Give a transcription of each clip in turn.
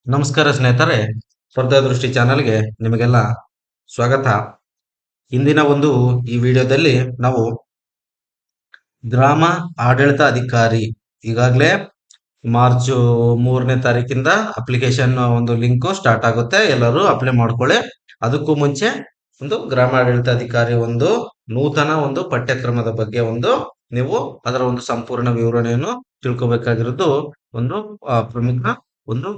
ನಮಸ್ಕಾರ ಸ್ನೇಹಿತರೆ, ಸ್ಪರ್ಧಾ ದೃಷ್ಟಿ ಚಾನೆಲ್ಗೆ ನಿಮಗೆಲ್ಲ ಸ್ವಾಗತ. ಇಂದಿನ ಈ ವಿಡಿಯೋದಲ್ಲಿ ನಾವು ಗ್ರಾಮ ಆಡಳಿತ ಅಧಿಕಾರಿ ಈಗಾಗಲೇ ಮಾರ್ಚ್ 3ನೇ ತಾರೀಕಿಂದ ಅಪ್ಲಿಕೇಶನ್ ಲಿಂಕ್ ಸ್ಟಾರ್ಟ್ ಆಗುತ್ತೆ. ಎಲ್ಲರೂ ಅಪ್ಲೈ ಮಾಡ್ಕೊಳ್ಳಿ. ಅದಕ್ಕೂ ಮುಂಚೆ ಗ್ರಾಮ ಆಡಳಿತ ಅಧಿಕಾರಿ ನೂತನ ಪಠ್ಯಕ್ರಮದ ಬಗ್ಗೆ ನೀವು ಅದರ ಸಂಪೂರ್ಣ ವಿವರಣೆಯನ್ನು ತಿಳ್ಕೊಬೇಕಾಗಿರೋದು ಪ್ರಮುಖ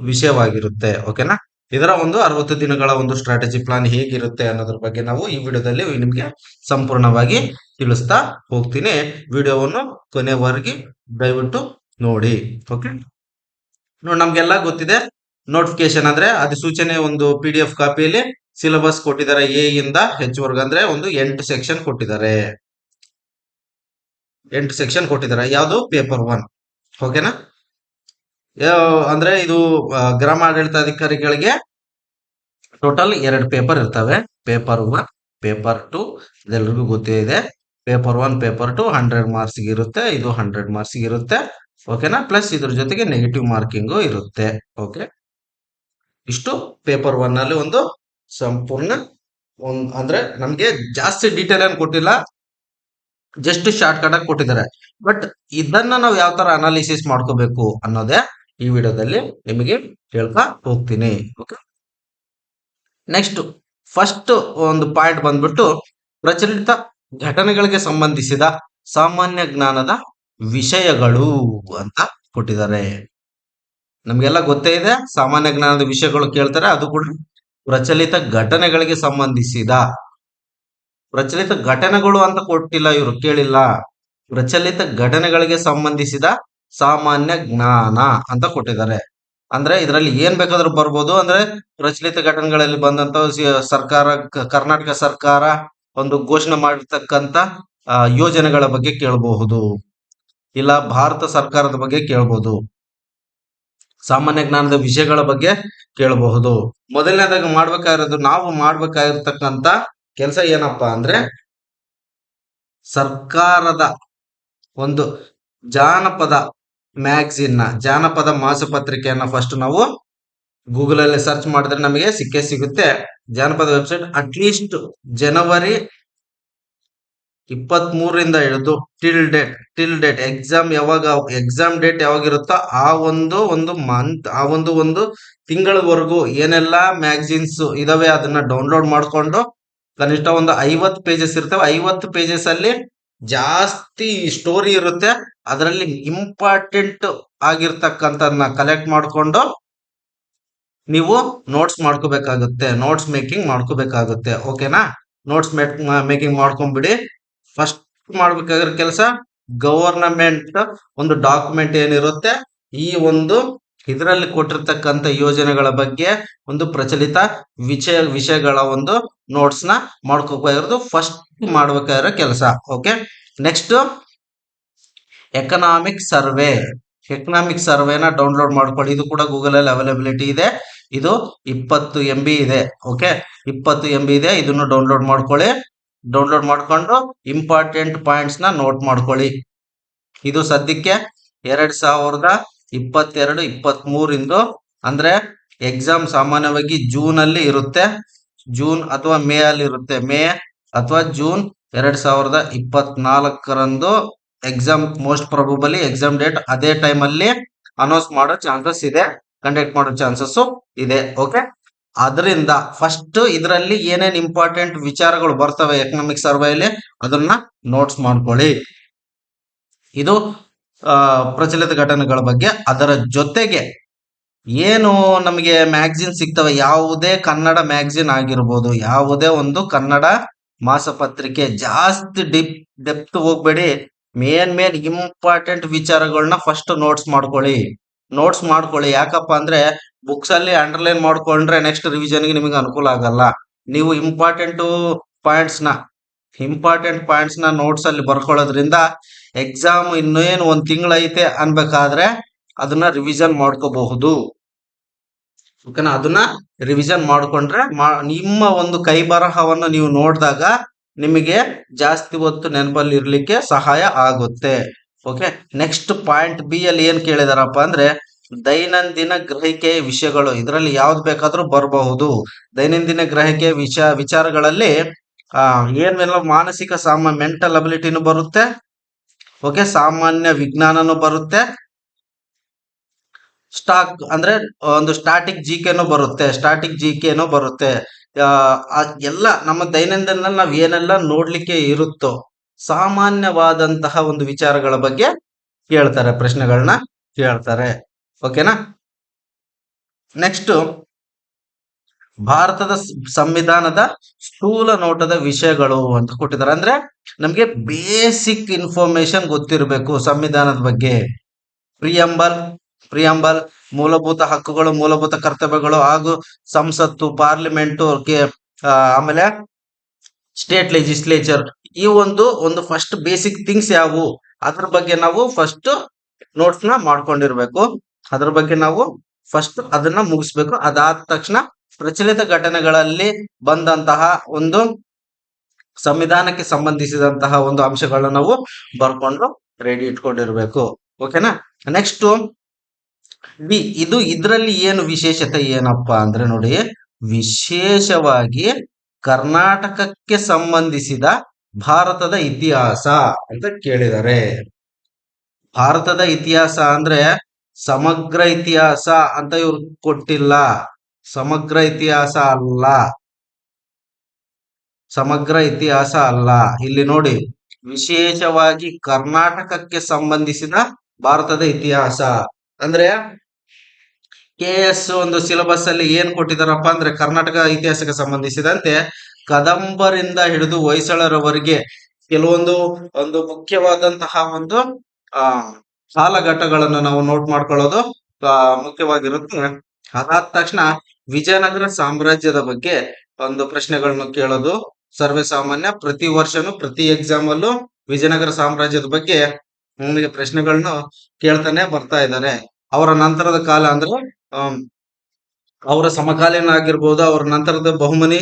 ವಿಷಯವಾಗಿರುತ್ತೆ. ಓಕೆನಾ? ಇದರ 60 ದಿನಗಳ ಸ್ಟ್ರಾಟಜಿ ಪ್ಲಾನ್ ಹೇಗಿರುತ್ತೆ ಅನ್ನೋದ್ರ ಬಗ್ಗೆ ನಾವು ಈ ವಿಡಿಯೋದಲ್ಲಿ ನಿಮ್ಗೆ ಸಂಪೂರ್ಣವಾಗಿ ತಿಳಿಸ್ತಾ ಹೋಗ್ತೀನಿ. ವಿಡಿಯೋವನ್ನು ಕೊನೆವರೆಗೆ ದಯವಿಟ್ಟು ನೋಡಿ. ಓಕೆ, ನೋಡಿ, ನಮ್ಗೆಲ್ಲ ಗೊತ್ತಿದೆ ನೋಟಿಫಿಕೇಶನ್ ಅಂದ್ರೆ ಅಧಿಸೂಚನೆ PDF ಕಾಪಿಯಲ್ಲಿ ಸಿಲೆಬಸ್ ಕೊಟ್ಟಿದ್ದಾರೆ. ಎ ಇಂದ H ವರ್ಗ ಅಂದ್ರೆ 8 ಸೆಕ್ಷನ್ ಕೊಟ್ಟಿದ್ದಾರೆ. 8 ಸೆಕ್ಷನ್ ಕೊಟ್ಟಿದ್ದಾರೆ. ಯಾವುದು? ಪೇಪರ್ 1. ಓಕೆನಾ? ಅಂದ್ರೆ ಇದು ಗ್ರಾಮ ಆಡಳಿತಾಧಿಕಾರಿಗಳಿಗೆ ಟೋಟಲ್ 2 ಪೇಪರ್ ಇರ್ತವೆ. ಪೇಪರ್ 1, ಪೇಪರ್ 2 ಇದೆಲ್ಲರಿಗೂ ಗೊತ್ತಿದೆ. ಪೇಪರ್ 1, ಪೇಪರ್ 2 100 ಮಾರ್ಕ್ಸ್ ಇರುತ್ತೆ. ಇದು 100 ಮಾರ್ಕ್ಸ್ ಇರುತ್ತೆ. ಓಕೆನಾ? ಪ್ಲಸ್ ಇದ್ರ ಜೊತೆಗೆ ನೆಗೆಟಿವ್ ಮಾರ್ಕಿಂಗ್ ಇರುತ್ತೆ. ಓಕೆ, ಇಷ್ಟು ಪೇಪರ್ 1 ಅಲ್ಲಿ ಸಂಪೂರ್ಣ ಅಂದ್ರೆ ನಮ್ಗೆ ಜಾಸ್ತಿ ಡೀಟೇಲ್ ಏನು ಕೊಟ್ಟಿಲ್ಲ, ಜಸ್ಟ್ ಶಾರ್ಟ್ ಕಟ್ ಆಗಿ ಕೊಟ್ಟಿದ್ದಾರೆ. ಬಟ್ ಇದನ್ನ ನಾವು ಯಾವ ತರ ಅನಾಲಿಸಿಸ್ ಮಾಡ್ಕೋಬೇಕು ಅನ್ನೋದೇ ಈ ವಿಡಿಯೋದಲ್ಲಿ ನಿಮಗೆ ಹೇಳ್ತಾ ಹೋಗ್ತೀನಿ. ಓಕೆ, ನೆಕ್ಸ್ಟ್ ಫಸ್ಟ್ ಪಾಯಿಂಟ್ ಬಂದ್ಬಿಟ್ಟು ಪ್ರಚಲಿತ ಘಟನೆಗಳಿಗೆ ಸಂಬಂಧಿಸಿದ ಸಾಮಾನ್ಯ ಜ್ಞಾನದ ವಿಷಯಗಳು ಅಂತ ಕೊಟ್ಟಿದ್ದಾರೆ. ನಮ್ಗೆಲ್ಲ ಗೊತ್ತೇ ಇದೆ, ಸಾಮಾನ್ಯ ಜ್ಞಾನದ ವಿಷಯಗಳು ಕೇಳ್ತಾರೆ. ಅದು ಕೂಡ ಪ್ರಚಲಿತ ಘಟನೆಗಳಿಗೆ ಸಂಬಂಧಿಸಿದ. ಪ್ರಚಲಿತ ಘಟನೆಗಳು ಅಂತ ಕೊಟ್ಟಿಲ್ಲ, ಇವರು ಕೇಳಿಲ್ಲ. ಪ್ರಚಲಿತ ಘಟನೆಗಳಿಗೆ ಸಂಬಂಧಿಸಿದ ಸಾಮಾನ್ಯ ಜ್ಞಾನ ಅಂತ ಕೊಟ್ಟಿದ್ದಾರೆ. ಅಂದ್ರೆ ಇದರಲ್ಲಿ ಏನ್ ಬೇಕಾದ್ರೂ ಬರ್ಬೋದು. ಅಂದ್ರೆ ಪ್ರಚಲಿತ ಘಟನೆಗಳಲ್ಲಿ ಬಂದಂತ ಸರ್ಕಾರ, ಕರ್ನಾಟಕ ಸರ್ಕಾರ ಘೋಷಣೆ ಮಾಡಿರ್ತಕ್ಕಂತ ಯೋಜನೆಗಳ ಬಗ್ಗೆ ಕೇಳಬಹುದು, ಇಲ್ಲ ಭಾರತ ಸರ್ಕಾರದ ಬಗ್ಗೆ ಕೇಳಬಹುದು, ಸಾಮಾನ್ಯ ಜ್ಞಾನದ ವಿಷಯಗಳ ಬಗ್ಗೆ ಕೇಳಬಹುದು. ಮೊದಲನೇದಾಗಿ ನಾವು ಮಾಡ್ಬೇಕಾಗಿರ್ತಕ್ಕಂತ ಕೆಲಸ ಏನಪ್ಪಾ ಅಂದ್ರೆ ಸರ್ಕಾರದ ಜಾನಪದ ಮ್ಯಾಗಝಿನ್, ಜಾನಪದ ಮಾಸಪತ್ರಿಕೆಯನ್ನ ಫಸ್ಟ್ ನಾವು ಗೂಗಲ್ ಅಲ್ಲಿ ಸರ್ಚ್ ಮಾಡಿದ್ರೆ ನಮಗೆ ಸಿಗುತ್ತೆ. ಜಾನಪದ ವೆಬ್ಸೈಟ್ ಅಟ್ಲೀಸ್ಟ್ ಜನವರಿ 23ರಿಂದ ಹಿಡಿದು ಟಿಲ್ ಡೇಟ್ ಎಕ್ಸಾಮ್ ಡೇಟ್ ಯಾವಾಗಿರುತ್ತೋ ಆ ಮಂತ್, ಆ ತಿಂಗಳವರೆಗೂ ಏನೆಲ್ಲಾ ಮ್ಯಾಗಝಿನ್ಸ್ ಇದಾವೆ ಅದನ್ನ ಡೌನ್ಲೋಡ್ ಮಾಡ್ಕೊಂಡು ಕನಿಷ್ಠ 50 ಪೇಜಸ್ ಇರ್ತವೆ. 50 ಪೇಜಸ್ ಅಲ್ಲಿ ಜಾಸ್ತಿ ಸ್ಟೋರಿ ಇರುತ್ತೆ. ಅದರಲ್ಲಿ ಇಂಪಾರ್ಟೆಂಟ್ ಆಗಿರ್ತಕ್ಕಂಥದನ್ನ ಕಲೆಕ್ಟ್ ಮಾಡ್ಕೊಂಡು ನೀವು ನೋಟ್ಸ್ ಮಾಡ್ಕೋಬೇಕಾಗುತ್ತೆ, ನೋಟ್ಸ್ ಮೇಕಿಂಗ್ ಮಾಡ್ಕೋಬೇಕಾಗುತ್ತೆ. ಓಕೆನಾ? ನೋಟ್ಸ್ ಮೇಕಿಂಗ್ ಮಾಡ್ಕೊಂಡ್ಬಿಡಿ. ಫಸ್ಟ್ ಮಾಡ್ಬೇಕಾಗಿರೋ ಕೆಲಸ ಗವರ್ನಮೆಂಟ್ ಡಾಕ್ಯುಮೆಂಟ್ ಏನಿರುತ್ತೆ, ಈ ಇದರಲ್ಲಿ ಕೊಟ್ಟಿರ್ತಕ್ಕಂಥ ಯೋಜನೆಗಳ ಬಗ್ಗೆ ಪ್ರಚಲಿತ ವಿಷಯಗಳ ನೋಟ್ಸ್ ನ ಮಾಡ್ಕೋಬೇಕಾಗಿರೋದು ಫಸ್ಟ್ ಮಾಡ್ಬೇಕಾಗಿರೋ ಕೆಲಸ. ಓಕೆ, ನೆಕ್ಸ್ಟ್ ಎಕನಾಮಿಕ್ ಸರ್ವೆನ ಡೌನ್ಲೋಡ್ ಮಾಡ್ಕೊಳ್ಳಿ. ಇದು ಕೂಡ ಗೂಗಲ್ ಅಲ್ಲಿ ಅವೈಲಬಿಲಿಟಿ ಇದೆ. ಇದು 20 MB ಇದೆ. ಓಕೆ, 20 MB ಇದೆ. ಇದನ್ನು ಡೌನ್ಲೋಡ್ ಮಾಡ್ಕೊಳ್ಳಿ. ಡೌನ್ಲೋಡ್ ಮಾಡ್ಕೊಂಡು ಇಂಪಾರ್ಟೆಂಟ್ ಪಾಯಿಂಟ್ಸ್ ನ ನೋಟ್ ಮಾಡ್ಕೊಳ್ಳಿ. ಇದು ಸದ್ಯಕ್ಕೆ 2022-23 ಅಂದ್ರೆ ಎಕ್ಸಾಮ್ ಸಾಮಾನ್ಯವಾಗಿ ಜೂನ್ ಅಲ್ಲಿ ಇರುತ್ತೆ. ಜೂನ್ ಅಥವಾ ಮೇ ಅಲ್ಲಿ ಇರುತ್ತೆ. ಮೇ ಅಥವಾ June 2024 exam most probably exam date ಅದೇ ಟೈಮ್ ಅಲ್ಲಿ ಅನೌನ್ಸ್ ಮಾಡೋ ಚಾನ್ಸಸ್ ಇದೆ, ಕಂಡಕ್ಟ್ ಮಾಡೋ ಚಾನ್ಸಸ್ ಇದೆ. ಓಕೆ, ಅದರಿಂದ ಫಸ್ಟ್ ಇದರಲ್ಲಿ ಏನೇನ್ ಇಂಪಾರ್ಟೆಂಟ್ ವಿಚಾರಗಳು ಬರ್ತವೆ ಎಕನಾಮಿಕ್ ಸರ್ವೆಯಲ್ಲಿ ಅದನ್ನ ನೋಟ್ಸ್ ಮಾಡ್ಕೊಳ್ಳಿ. ಇದು ಪ್ರಚಲಿತ ಘಟನೆಗಳ ಬಗ್ಗೆ. ಅದರ ಜೊತೆಗೆ ಏನು ನಮಗೆ ಮ್ಯಾಗಝಿನ್ ಸಿಗ್ತವೆ, ಯಾವುದೇ ಕನ್ನಡ ಮ್ಯಾಗಝಿನ್ ಆಗಿರ್ಬೋದು, ಯಾವುದೇ ಕನ್ನಡ ಮಾಸಪತ್ರಿಕೆ, ಜಾಸ್ತಿ ಡೆಪ್ತ್ ಹೋಗ್ಬೇಡಿ. ಮೇನ್ ಇಂಪಾರ್ಟೆಂಟ್ ವಿಚಾರಗಳನ್ನ ಫಸ್ಟ್ ನೋಟ್ಸ್ ಮಾಡ್ಕೊಳ್ಳಿ. ಯಾಕಪ್ಪ ಅಂದ್ರೆ ಬುಕ್ಸ್ ಅಲ್ಲಿ ಅಂಡರ್ಲೈನ್ ಮಾಡ್ಕೊಂಡ್ರೆ ನೆಕ್ಸ್ಟ್ ರಿವಿಷನ್ಗೆ ನಿಮಗೆ ಅನುಕೂಲ ಆಗಲ್ಲ. ನೀವು ಇಂಪಾರ್ಟೆಂಟ್ ಪಾಯಿಂಟ್ಸ್ ನ ನೋಟ್ಸ್ ಅಲ್ಲಿ ಬರ್ಕೊಳ್ಳೋದ್ರಿಂದ ಎಕ್ಸಾಮ್ ಇನ್ನೇನು 1 ತಿಂಗಳೈತೆ ಅನ್ಬೇಕಾದ್ರೆ ಅದನ್ನ ರಿವಿಷನ್ ಮಾಡ್ಕೋಬಹುದು. ಓಕೆನಾ? ಅದನ್ನ ರಿವಿಷನ್ ಮಾಡ್ಕೊಂಡ್ರೆ ನಿಮ್ಮ ಕೈ ಬರಹವನ್ನು ನೀವು ನೋಡಿದಾಗ ನಿಮಗೆ ಜಾಸ್ತಿ ಹೊತ್ತು ನೆನಪಲ್ಲಿ ಇರ್ಲಿಕ್ಕೆ ಸಹಾಯ ಆಗುತ್ತೆ. ಓಕೆ, ನೆಕ್ಸ್ಟ್ ಪಾಯಿಂಟ್ ಬಿ ಅಲ್ಲಿ ಏನ್ ಕೇಳಿದಾರಪ್ಪ ಅಂದ್ರೆ ದೈನಂದಿನ ಗ್ರಹಿಕೆಯ ವಿಷಯಗಳು ಇದರಲ್ಲಿ ಯಾವ್ದು ಬೇಕಾದ್ರೂ ಬರಬಹುದು. ದೈನಂದಿನ ಗ್ರಹಿಕೆಯ ವಿಚಾರಗಳಲ್ಲಿ ಏನೆಲ್ಲ ಮಾನಸಿಕ ಮೆಂಟಲ್ ಅಬಿಲಿಟಿನೂ ಬರುತ್ತೆ. ಓಕೆ, ಸಾಮಾನ್ಯ ವಿಜ್ಞಾನನೂ ಬರುತ್ತೆ. ಅಂದ್ರೆ ಒಂದು ಸ್ಟಾಟಿಕ್ ಜಿಕೆನೂ ಬರುತ್ತೆ. ಎಲ್ಲ ನಮ್ಮ ದೈನಂದಿನ ನಾವ್ ಏನೆಲ್ಲ ನೋಡ್ಲಿಕ್ಕೆ ಇರುತ್ತೋ ಸಾಮಾನ್ಯವಾದಂತಹ ಒಂದು ವಿಚಾರಗಳ ಬಗ್ಗೆ ಕೇಳ್ತಾರೆ, ಪ್ರಶ್ನೆಗಳನ್ನ ಕೇಳ್ತಾರೆ. ಓಕೆನಾ. ನೆಕ್ಸ್ಟ್, ಭಾರತದ ಸಂವಿಧಾನದ ಸ್ಥೂಲ ನೋಟದ ವಿಷಯಗಳು ಅಂತ ಕೊಟ್ಟಿದ್ದಾರೆ. ಅಂದ್ರೆ ನಮ್ಗೆ ಬೇಸಿಕ್ ಇನ್ಫಾರ್ಮೇಶನ್ ಗೊತ್ತಿರಬೇಕು ಸಂವಿಧಾನದ ಬಗ್ಗೆ. ಪ್ರಿಯಂಬಲ್, ಮೂಲಭೂತ ಹಕ್ಕುಗಳು, ಮೂಲಭೂತ ಕರ್ತವ್ಯಗಳು ಹಾಗೂ ಸಂಸತ್ತು, ಪಾರ್ಲಿಮೆಂಟು, ಆಮೇಲೆ ಸ್ಟೇಟ್ ಲೆಜಿಸ್ಲೇಚರ್, ಈ ಒಂದು ಫಸ್ಟ್ ಬೇಸಿಕ್ ಥಿಂಗ್ಸ್ ಯಾವುವು ಅದ್ರ ಬಗ್ಗೆ ನಾವು ಫಸ್ಟ್ ನೋಟ್ಸ್ ನ ಮಾಡ್ಕೊಂಡಿರ್ಬೇಕು. ಅದ್ರ ಬಗ್ಗೆ ನಾವು ಫಸ್ಟ್ ಅದನ್ನ ಮುಗಿಸ್ಬೇಕು. ಅದಾದ ತಕ್ಷಣ ಪ್ರಚಲಿತ ಘಟನೆಗಳಲ್ಲಿ ಬಂದಂತಹ ಒಂದು ಸಂವಿಧಾನಕ್ಕೆ ಸಂಬಂಧಿಸಿದಂತಹ ಒಂದು ಅಂಶಗಳನ್ನ ನಾವು ಬರ್ಕೊಂಡು ರೆಡಿ ಇಟ್ಕೊಂಡಿರ್ಬೇಕು. ಓಕೆನಾ. ನೆಕ್ಸ್ಟ್ ಬಿ, ಇದರಲ್ಲಿ ಏನು ವಿಶೇಷತೆ ಏನಪ್ಪಾ ಅಂದ್ರೆ ನೋಡಿ, ವಿಶೇಷವಾಗಿ ಕರ್ನಾಟಕಕ್ಕೆ ಸಂಬಂಧಿಸಿದ ಭಾರತದ ಇತಿಹಾಸ ಅಂತ ಕೇಳಿದ್ದಾರೆ. ಭಾರತದ ಇತಿಹಾಸ ಅಂದ್ರೆ ಸಮಗ್ರ ಇತಿಹಾಸ ಅಂತ ಇವ್ರು ಕೊಟ್ಟಿಲ್ಲ. ಸಮಗ್ರ ಇತಿಹಾಸ ಅಲ್ಲ. ಇಲ್ಲಿ ನೋಡಿ, ವಿಶೇಷವಾಗಿ ಕರ್ನಾಟಕಕ್ಕೆ ಸಂಬಂಧಿಸಿದ ಭಾರತದ ಇತಿಹಾಸ ಅಂದ್ರೆ KS ಒಂದು ಸಿಲೆಬಸ್ ಅಲ್ಲಿ ಏನ್ ಕೊಟ್ಟಿದಾರಪ್ಪ ಅಂದ್ರೆ ಕರ್ನಾಟಕ ಇತಿಹಾಸಕ್ಕೆ ಸಂಬಂಧಿಸಿದಂತೆ ಕದಂಬರಿಂದ ಹಿಡಿದು ಹೊಯ್ಸಳರವರೆಗೆ ಕೆಲವೊಂದು ಮುಖ್ಯವಾದಂತಹ ಒಂದು ಕಾಲಘಟ್ಟಗಳನ್ನು ನಾವು ನೋಟ್ ಮಾಡ್ಕೊಳ್ಳೋದು ಮುಖ್ಯವಾಗಿರುತ್ತೆ. ಅದಾದ ತಕ್ಷಣ ವಿಜಯನಗರ ಸಾಮ್ರಾಜ್ಯದ ಬಗ್ಗೆ ಒಂದು ಪ್ರಶ್ನೆಗಳನ್ನು ಕೇಳೋದು ಸರ್ವೇ ಸಾಮಾನ್ಯ. ಪ್ರತಿ ವರ್ಷನೂ ಪ್ರತಿ ಎಕ್ಸಾಮ್ ಅಲ್ಲೂ ವಿಜಯನಗರ ಸಾಮ್ರಾಜ್ಯದ ಬಗ್ಗೆ ನಮಗೆ ಪ್ರಶ್ನೆಗಳನ್ನು ಕೇಳ್ತಾನೆ ಬರ್ತಾ ಇದ್ದಾರೆ. ಅವರ ನಂತರದ ಕಾಲ ಅಂದ್ರೆ ಅವರ ಸಮಕಾಲೀನ ಆಗಿರ್ಬೋದು, ಅವರ ನಂತರದ ಬಹುಮನಿ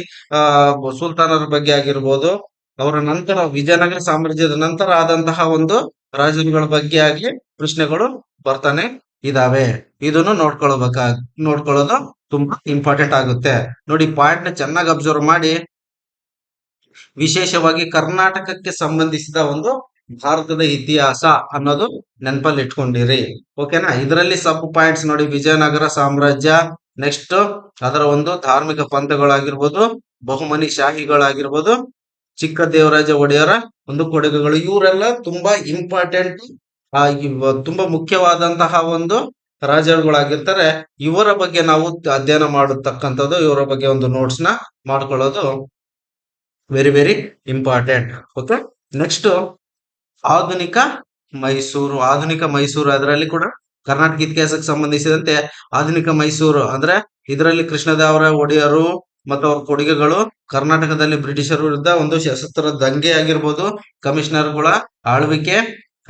ಸುಲ್ತಾನರ ಬಗ್ಗೆ ಆಗಿರ್ಬೋದು, ಅವರ ನಂತರ ವಿಜಯನಗರ ಸಾಮ್ರಾಜ್ಯದ ನಂತರ ಆದಂತಹ ಒಂದು ರಾಜರುಗಳ ಬಗ್ಗೆ ಆಗಿ ಪ್ರಶ್ನೆಗಳು ಬರ್ತಾನೆ ಇದಾವೆ. ಇದನ್ನು ನೋಡ್ಕೊಳ್ಳೋದು ತುಂಬಾ ಇಂಪಾರ್ಟೆಂಟ್ ಆಗುತ್ತೆ. ನೋಡಿ, ಪಾಯಿಂಟ್ ನ ಚೆನ್ನಾಗಿ ಅಬ್ಸರ್ವ್ ಮಾಡಿ. ವಿಶೇಷವಾಗಿ ಕರ್ನಾಟಕಕ್ಕೆ ಸಂಬಂಧಿಸಿದ ಒಂದು ಭಾರತದ ಇತಿಹಾಸ ಅನ್ನೋದು ನೆನಪಲ್ಲಿ ಇಟ್ಕೊಂಡಿರಿ. ಓಕೆನಾ. ಇದರಲ್ಲಿ ಸಬ್ ಪಾಯಿಂಟ್ಸ್ ನೋಡಿ, ವಿಜಯನಗರ ಸಾಮ್ರಾಜ್ಯ, ನೆಕ್ಸ್ಟ್ ಅದರ ಒಂದು ಧಾರ್ಮಿಕ ಪಂಥಗಳಾಗಿರ್ಬೋದು, ಬಹುಮನಿ ಶಾಹಿಗಳಾಗಿರ್ಬೋದು, ಚಿಕ್ಕ ದೇವರಾಜ ಒಡೆಯರ ಒಂದು ಕೊಡುಗೆಗಳು, ಇವರೆಲ್ಲ ತುಂಬಾ ಇಂಪಾರ್ಟೆಂಟ್, ತುಂಬಾ ಮುಖ್ಯವಾದಂತಹ ಒಂದು ರಾಜರುಗಳಾಗಿರ್ತಾರೆ. ಇವರ ಬಗ್ಗೆ ನಾವು ಅಧ್ಯಯನ ಮಾಡತಕ್ಕಂಥದ್ದು, ಇವರ ಬಗ್ಗೆ ಒಂದು ನೋಟ್ಸ್ ನ ಮಾಡ್ಕೊಳ್ಳೋದು very very important. Okay. Next ಆಧುನಿಕ ಮೈಸೂರು ಅದರಲ್ಲಿ ಕೂಡ ಕರ್ನಾಟಕ ಇತಿಹಾಸಕ್ಕೆ ಸಂಬಂಧಿಸಿದಂತೆ ಆಧುನಿಕ ಮೈಸೂರು ಅಂದ್ರೆ ಇದರಲ್ಲಿ ಕೃಷ್ಣದೇವರಾಯ ಒಡೆಯರು ಮತ್ತು ಅವ್ರ ಕೊಡುಗೆಗಳು, ಕರ್ನಾಟಕದಲ್ಲಿ ಬ್ರಿಟಿಷರ ವಿರುದ್ಧ ಒಂದು ಸಶಸ್ತ್ರ ದಂಗೆ ಆಗಿರ್ಬೋದು, ಕಮಿಷನರ್ಗಳ ಆಳ್ವಿಕೆ,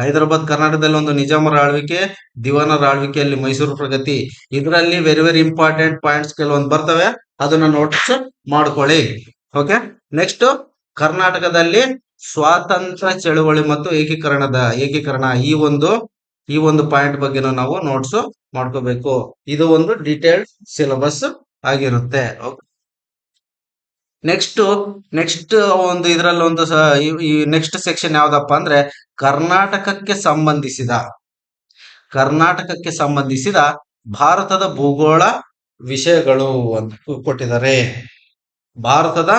ಹೈದರಾಬಾದ್ ಕರ್ನಾಟಕದಲ್ಲಿ ಒಂದು ನಿಜಾಮರ ಆಳ್ವಿಕೆ, ದಿವಾನರ ಆಳ್ವಿಕೆಯಲ್ಲಿ ಮೈಸೂರು ಪ್ರಗತಿ. ಇದರಲ್ಲಿ ವೆರಿ ವೆರಿ ಇಂಪಾರ್ಟೆಂಟ್ ಪಾಯಿಂಟ್ಸ್ ಕೆಲವೊಂದು ಬರ್ತವೆ, ಅದನ್ನ ನೋಟ್ಸ್ ಮಾಡ್ಕೊಳ್ಳಿ. ಓಕೆ. ನೆಕ್ಸ್ಟ್ ಕರ್ನಾಟಕದಲ್ಲಿ ಸ್ವಾತಂತ್ರ್ಯ ಚಳುವಳಿ ಮತ್ತು ಏಕೀಕರಣ ಈ ಒಂದು ಪಾಯಿಂಟ್ ಬಗ್ಗೆ ನಾವು ನೋಟ್ಸ್ ಮಾಡ್ಕೋಬೇಕು. ಇದು ಒಂದು ಡೀಟೇಲ್ಡ್ ಸಿಲೆಬಸ್ ಆಗಿರುತ್ತೆ. ನೆಕ್ಸ್ಟ್ ಒಂದು ಇದರಲ್ಲಿ ಒಂದು ನೆಕ್ಸ್ಟ್ ಸೆಕ್ಷನ್ ಯಾವ್ದಪ್ಪ ಅಂದ್ರೆ ಕರ್ನಾಟಕಕ್ಕೆ ಸಂಬಂಧಿಸಿದ ಭಾರತದ ಭೂಗೋಳ ವಿಷಯಗಳು ಅಂತ ಕೊಟ್ಟಿದ್ದಾರೆ. ಭಾರತದ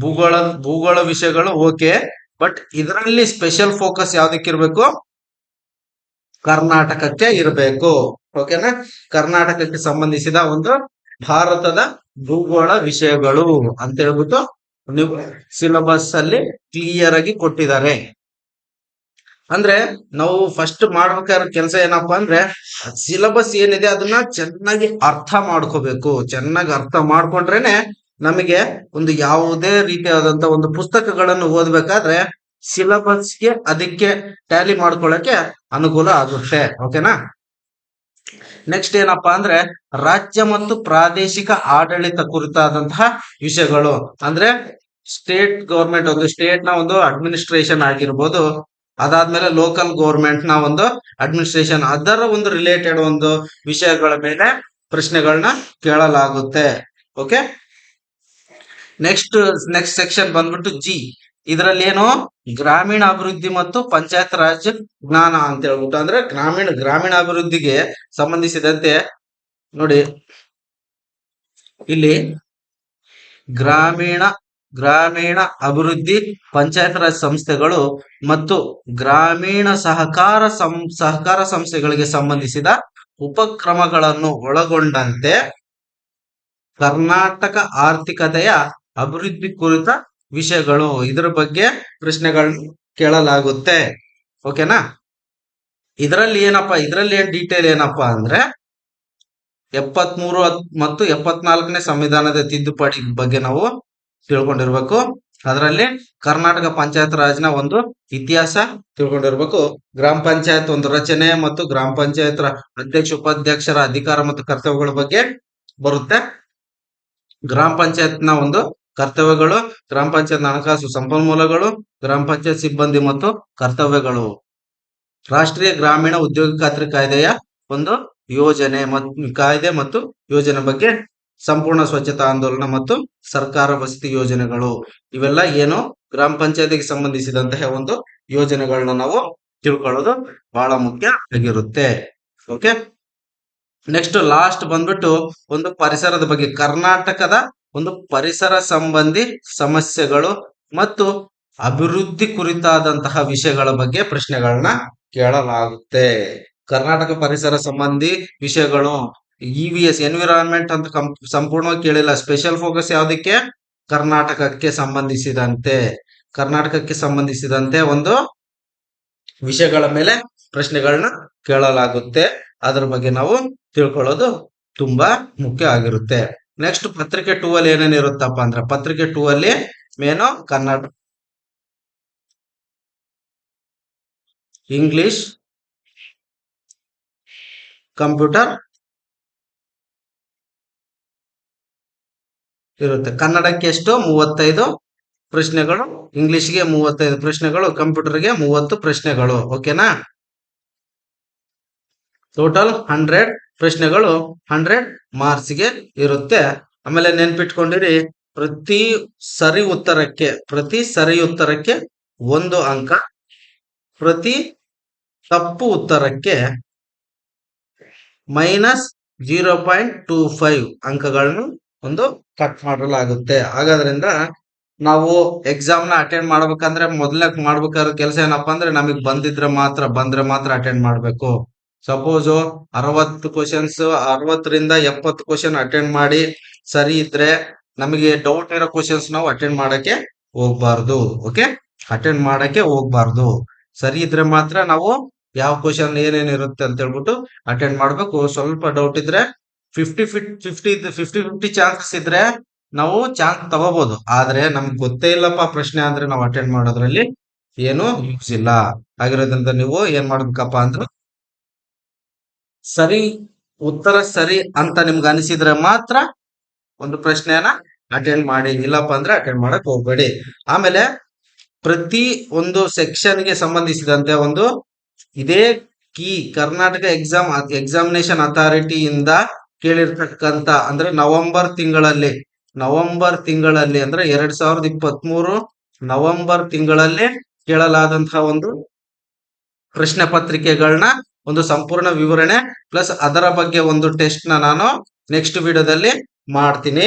ಭೂಗೋಳ ವಿಷಯಗಳು ಓಕೆ, ಬಟ್ ಇದರಲ್ಲಿ ಸ್ಪೆಷಲ್ ಫೋಕಸ್ ಯಾವ್ದಕ್ಕಿರ್ಬೇಕು? ಕರ್ನಾಟಕಕ್ಕೆ ಇರಬೇಕು. ಓಕೆನಾ. ಕರ್ನಾಟಕಕ್ಕೆ ಸಂಬಂಧಿಸಿದ ಒಂದು ಭಾರತದ ಭೂಗೋಳ ವಿಷಯಗಳು ಅಂತ ಹೇಳ್ಬಿಟ್ಟು ನೀವು ಸಿಲೆಬಸ್ ಅಲ್ಲಿ ಕ್ಲಿಯರ್ ಆಗಿ ಕೊಟ್ಟಿದ್ದಾರೆ. ಅಂದ್ರೆ ನಾವು ಫಸ್ಟ್ ಮಾಡ್ಬೇಕಾದ ಕೆಲಸ ಏನಪ್ಪಾ ಅಂದ್ರೆ ಸಿಲೆಬಸ್ ಏನಿದೆ ಅದನ್ನ ಚೆನ್ನಾಗಿ ಅರ್ಥ ಮಾಡ್ಕೋಬೇಕು. ಚೆನ್ನಾಗಿ ಅರ್ಥ ಮಾಡ್ಕೊಂಡ್ರೇನೆ ನಮಗೆ ಒಂದು ಯಾವುದೇ ರೀತಿಯಾದಂತ ಒಂದು ಪುಸ್ತಕಗಳನ್ನು ಓದ್ಬೇಕಾದ್ರೆ ಸಿಲೆಬಸ್ಗೆ ಅದಕ್ಕೆ ಟ್ಯಾಲಿ ಮಾಡ್ಕೊಳ್ಳಕ್ಕೆ ಅನುಕೂಲ ಆಗುತ್ತೆ. ಓಕೆನಾ. ನೆಕ್ಸ್ಟ್ ಏನಪ್ಪಾ ಅಂದ್ರೆ ರಾಜ್ಯ ಮತ್ತು ಪ್ರಾದೇಶಿಕ ಆಡಳಿತ ಕುರಿತಾದಂತಹ ವಿಷಯಗಳು ಅಂದ್ರೆ ಸ್ಟೇಟ್ ಗವರ್ಮೆಂಟ್, ಒಂದು ಸ್ಟೇಟ್ ನ ಒಂದು ಅಡ್ಮಿನಿಸ್ಟ್ರೇಷನ್ ಆಗಿರ್ಬೋದು, ಅದಾದ್ಮೇಲೆ ಲೋಕಲ್ ಗೌರ್ಮೆಂಟ್ ನ ಒಂದು ಅಡ್ಮಿನಿಸ್ಟ್ರೇಷನ್ ಅದರ ಒಂದು ರಿಲೇಟೆಡ್ ಒಂದು ವಿಷಯಗಳ ಮೇಲೆ ಪ್ರಶ್ನೆಗಳನ್ನ ಕೇಳಲಾಗುತ್ತೆ. ಓಕೆ, ನೆಕ್ಸ್ಟ್ ನೆಕ್ಸ್ಟ್ ಸೆಕ್ಷನ್ ಬಂದ್ಬಿಟ್ಟು ಜಿ. ಇದರಲ್ಲಿ ಏನು ಗ್ರಾಮೀಣ ಅಭಿವೃದ್ಧಿ ಮತ್ತು ಪಂಚಾಯತ್ ರಾಜ್ ಜ್ಞಾನ ಅಂತ ಹೇಳ್ಬಿಟ್ಟು, ಅಂದ್ರೆ ಗ್ರಾಮೀಣಾಭಿವೃದ್ಧಿಗೆ ಸಂಬಂಧಿಸಿದಂತೆ ನೋಡಿ, ಇಲ್ಲಿ ಗ್ರಾಮೀಣ ಅಭಿವೃದ್ಧಿ, ಪಂಚಾಯತ್ ರಾಜ್ ಸಂಸ್ಥೆಗಳು ಮತ್ತು ಗ್ರಾಮೀಣ ಸಹಕಾರ ಸಂಸ್ಥೆಗಳಿಗೆ ಸಂಬಂಧಿಸಿದ ಉಪಕ್ರಮಗಳನ್ನು ಒಳಗೊಂಡಂತೆ ಕರ್ನಾಟಕ ಆರ್ಥಿಕತೆಯ ಅಭಿವೃದ್ಧಿ ಕುರಿತ ವಿಷಯಗಳು, ಇದರ ಬಗ್ಗೆ ಪ್ರಶ್ನೆಗಳನ್ನು ಕೇಳಲಾಗುತ್ತೆ. ಓಕೆನಾ. ಇದರಲ್ಲಿ ಏನ್ ಡೀಟೇಲ್ ಏನಪ್ಪಾ ಅಂದ್ರೆ 73 ಮತ್ತು 74ನೇ ಸಂವಿಧಾನದ ತಿದ್ದುಪಡಿ ಬಗ್ಗೆ ನಾವು ತಿಳ್ಕೊಂಡಿರ್ಬೇಕು. ಅದರಲ್ಲಿ ಕರ್ನಾಟಕ ಪಂಚಾಯತ್ ರಾಜ್ನ ಒಂದು ಇತಿಹಾಸ ತಿಳ್ಕೊಂಡಿರ್ಬೇಕು. ಗ್ರಾಮ ಪಂಚಾಯತ್ ಒಂದು ರಚನೆ ಮತ್ತು ಗ್ರಾಮ ಪಂಚಾಯತ್ ಅಧ್ಯಕ್ಷ ಉಪಾಧ್ಯಕ್ಷರ ಅಧಿಕಾರ ಮತ್ತು ಕರ್ತವ್ಯಗಳ ಬಗ್ಗೆ ಬರುತ್ತೆ. ಗ್ರಾಮ ಪಂಚಾಯತ್ ನ ಒಂದು ಕರ್ತವ್ಯಗಳು, ಗ್ರಾಮ ಪಂಚಾಯತ್ ಹಣಕಾಸು ಸಂಪನ್ಮೂಲಗಳು, ಗ್ರಾಮ ಪಂಚಾಯತ್ ಸಿಬ್ಬಂದಿ ಮತ್ತು ಕರ್ತವ್ಯಗಳು, ರಾಷ್ಟ್ರೀಯ ಗ್ರಾಮೀಣ ಉದ್ಯೋಗ ಖಾತ್ರಿ ಕಾಯ್ದೆಯ ಒಂದು ಕಾಯ್ದೆ ಮತ್ತು ಯೋಜನೆ ಬಗ್ಗೆ, ಸಂಪೂರ್ಣ ಸ್ವಚ್ಛತಾ ಆಂದೋಲನ ಮತ್ತು ಸರ್ಕಾರ ವಸತಿ ಯೋಜನೆಗಳು, ಇವೆಲ್ಲ ಏನು ಗ್ರಾಮ ಪಂಚಾಯತಿಗೆ ಸಂಬಂಧಿಸಿದಂತಹ ಒಂದು ಯೋಜನೆಗಳನ್ನ ನಾವು ತಿಳ್ಕೊಳ್ಳೋದು ಬಹಳ ಮುಖ್ಯ ಆಗಿರುತ್ತೆ. ಓಕೆ, ನೆಕ್ಸ್ಟ್ ಲಾಸ್ಟ್ ಬಂದ್ಬಿಟ್ಟು ಒಂದು ಪರಿಸರದ ಬಗ್ಗೆ, ಕರ್ನಾಟಕದ ಒಂದು ಪರಿಸರ ಸಂಬಂಧಿ ಸಮಸ್ಯೆಗಳು ಮತ್ತು ಅಭಿವೃದ್ಧಿ ಕುರಿತಾದಂತಹ ವಿಷಯಗಳ ಬಗ್ಗೆ ಪ್ರಶ್ನೆಗಳನ್ನ ಕೇಳಲಾಗುತ್ತೆ. ಕರ್ನಾಟಕ ಪರಿಸರ ಸಂಬಂಧಿ ವಿಷಯಗಳು, EVS ಎನ್ವಿರಾನ್ಮೆಂಟ್ ಅಂತ ಸಂಪೂರ್ಣವಾಗಿ ಕೇಳಿಲ್ಲ. ಸ್ಪೆಷಲ್ ಫೋಕಸ್ ಯಾವ್ದಕ್ಕೆ? ಕರ್ನಾಟಕಕ್ಕೆ ಸಂಬಂಧಿಸಿದಂತೆ ಒಂದು ವಿಷಯಗಳ ಮೇಲೆ ಪ್ರಶ್ನೆಗಳನ್ನ ಕೇಳಲಾಗುತ್ತೆ. ಅದರ ಬಗ್ಗೆ ನಾವು ತಿಳ್ಕೊಳ್ಳೋದು ತುಂಬಾ ಮುಖ್ಯ ಆಗಿರುತ್ತೆ. ನೆಕ್ಸ್ಟ್ ಪತ್ರಿಕೆ 2 ಅಲ್ಲಿ ಏನೇನಿರುತ್ತಪ್ಪ ಅಂದ್ರೆ, ಪತ್ರಿಕೆ 2 ಅಲ್ಲಿ ಮೇನು ಕನ್ನಡ, ಇಂಗ್ಲಿಷ್, ಕಂಪ್ಯೂಟರ್ ಇರುತ್ತೆ. ಕನ್ನಡಕ್ಕೆ ಎಷ್ಟು? 35 ಪ್ರಶ್ನೆಗಳು, ಇಂಗ್ಲಿಷ್ಗೆ 35 ಪ್ರಶ್ನೆಗಳು, ಕಂಪ್ಯೂಟರ್ಗೆ 30 ಪ್ರಶ್ನೆಗಳು. ಓಕೆನಾ. ಟೋಟಲ್ 100 ಪ್ರಶ್ನೆಗಳು 100 ಮಾರ್ಕ್ಸ್ಗೆ ಇರುತ್ತೆ. ಆಮೇಲೆ ನೆನ್ಪಿಟ್ಕೊಂಡಿರಿ, ಪ್ರತಿ ಸರಿ ಉತ್ತರಕ್ಕೆ 1 ಅಂಕ, ಪ್ರತಿ ತಪ್ಪು ಉತ್ತರಕ್ಕೆ -0.25 ಅಂಕಗಳನ್ನು ಒಂದು ಕಟ್ ಮಾಡಲಾಗುತ್ತೆ. ಹಾಗಾದ್ರಿಂದ ನಾವು ಎಕ್ಸಾಮ್ ನ ಅಟೆಂಡ್ ಮಾಡ್ಬೇಕಂದ್ರೆ ಮೊದಲನೇ ಮಾಡ್ಬೇಕಾದ್ರೆ ಕೆಲಸ ಏನಪ್ಪಾ ಅಂದ್ರೆ, ನಮಗ್ ಬಂದ್ರೆ ಮಾತ್ರ ಅಟೆಂಡ್ ಮಾಡ್ಬೇಕು. ಸಪೋಸ್ 60 ಕ್ವಶನ್ಸ್, 60ರಿಂದ 70 ಕ್ವಶನ್ ಅಟೆಂಡ್ ಮಾಡಿ ಸರಿ ಇದ್ರೆ, ನಮಗೆ ಡೌಟ್ ಇರೋ ಕ್ವಶನ್ಸ್ ನಾವು ಅಟೆಂಡ್ ಮಾಡಕ್ಕೆ ಹೋಗ್ಬಾರ್ದು. ಓಕೆ, ಅಟೆಂಡ್ ಮಾಡಕ್ಕೆ ಹೋಗ್ಬಾರ್ದು. ಸರಿ ಇದ್ರೆ ಮಾತ್ರ ನಾವು ಯಾವ ಕ್ವಶನ್ ಏನೇನಿರುತ್ತೆ ಅಂತ ಹೇಳ್ಬಿಟ್ಟು ಅಟೆಂಡ್ ಮಾಡ್ಬೇಕು. ಸ್ವಲ್ಪ ಡೌಟ್ ಇದ್ರೆ 50-50 ಚಾನ್ಸಸ್ ಇದ್ರೆ ನಾವು ಚಾನ್ಸ್ ತಗೋಬಹುದು. ಆದ್ರೆ ನಮ್ಗೆ ಗೊತ್ತೇ ಇಲ್ಲಪ್ಪ ಪ್ರಶ್ನೆ ಅಂದ್ರೆ ನಾವು ಅಟೆಂಡ್ ಮಾಡೋದ್ರಲ್ಲಿ ಏನು ಯೂಸ್ ಇಲ್ಲ. ಆಗಿರೋದ್ರಿಂದ ನೀವು ಏನ್ ಮಾಡ್ಬೇಕಪ್ಪ ಅಂದ್ರೆ, ಉತ್ತರ ಸರಿ ಅಂತ ನಿಮ್ಗೆ ಅನಿಸಿದ್ರೆ ಮಾತ್ರ ಒಂದು ಪ್ರಶ್ನೆಯನ್ನ ಅಟೆಂಡ್ ಮಾಡಿ, ಇಲ್ಲಪ್ಪ ಅಂದ್ರೆ ಅಟೆಂಡ್ ಮಾಡಕ್ ಹೋಗ್ಬೇಡಿ. ಆಮೇಲೆ ಪ್ರತಿ ಒಂದು ಸೆಕ್ಷನ್ಗೆ ಸಂಬಂಧಿಸಿದಂತೆ ಒಂದು ಇದೇ ಕೀ ಕರ್ನಾಟಕ ಎಕ್ಸಾಮಿನೇಷನ್ ಅಥಾರಿಟಿಯಿಂದ ಕೇಳಿರ್ತಕ್ಕಂತ, ಅಂದ್ರೆ ನವೆಂಬರ್ ತಿಂಗಳಲ್ಲಿ ಅಂದ್ರೆ 2023 ನವೆಂಬರ್ ತಿಂಗಳಲ್ಲಿ ಕೇಳಲಾದಂತಹ ಒಂದು ಪ್ರಶ್ನೆ ಪತ್ರಿಕೆಗಳನ್ನ ಒಂದು ಸಂಪೂರ್ಣ ವಿವರಣೆ ಪ್ಲಸ್ ಅದರ ಬಗ್ಗೆ ಒಂದು ಟೆಸ್ಟ್ ನಾನು ನೆಕ್ಸ್ಟ್ ವಿಡಿಯೋದಲ್ಲಿ ಮಾಡ್ತೀನಿ.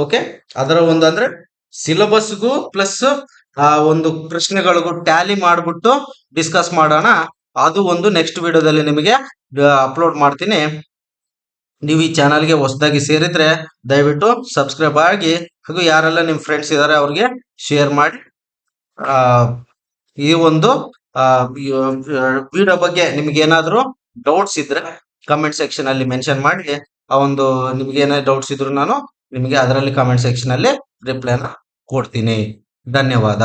ಓಕೆ, ಅದರ ಒಂದು ಅಂದ್ರೆ ಸಿಲೆಬಸ್ಗೂ ಪ್ಲಸ್ ಆ ಒಂದು ಪ್ರಶ್ನೆಗಳಿಗೂ ಟ್ಯಾಲಿ ಮಾಡ್ಬಿಟ್ಟು ಡಿಸ್ಕಸ್ ಮಾಡೋಣ. ಅದು ಒಂದು ನೆಕ್ಸ್ಟ್ ವಿಡಿಯೋದಲ್ಲಿ ನಿಮಗೆ ಅಪ್ಲೋಡ್ ಮಾಡ್ತೀನಿ. ನೀವು ಈ ಚಾನಲ್ಗೆ ಹೊಸದಾಗಿ ಸೇರಿದ್ರೆ ದಯವಿಟ್ಟು ಸಬ್ಸ್ಕ್ರೈಬ್ ಆಗಿ, ಹಾಗೂ ಯಾರೆಲ್ಲ ನಿಮ್ ಫ್ರೆಂಡ್ಸ್ ಇದಾರೆ ಅವ್ರಿಗೆ ಶೇರ್ ಮಾಡಿ. ಈ ಒಂದು ವಿಡಿಯೋ ಬಗ್ಗೆ ನಿಮ್ಗೆ ಏನಾದ್ರು ಡೌಟ್ಸ್ ಇದ್ರೆ ಕಮೆಂಟ್ ಸೆಕ್ಷನ್ ಅಲ್ಲಿ ಮೆನ್ಷನ್ ಮಾಡಿ, ಆ ಒಂದು ನಿಮ್ಗೆ ಏನಾದ್ರು ಡೌಟ್ಸ್ ಇದ್ರು ನಾನು ನಿಮಗೆ ಅದರಲ್ಲಿ ಕಮೆಂಟ್ ಸೆಕ್ಷನ್ ಅಲ್ಲಿ ರಿಪ್ಲೈನ ಕೊಡ್ತೀನಿ. ಧನ್ಯವಾದ.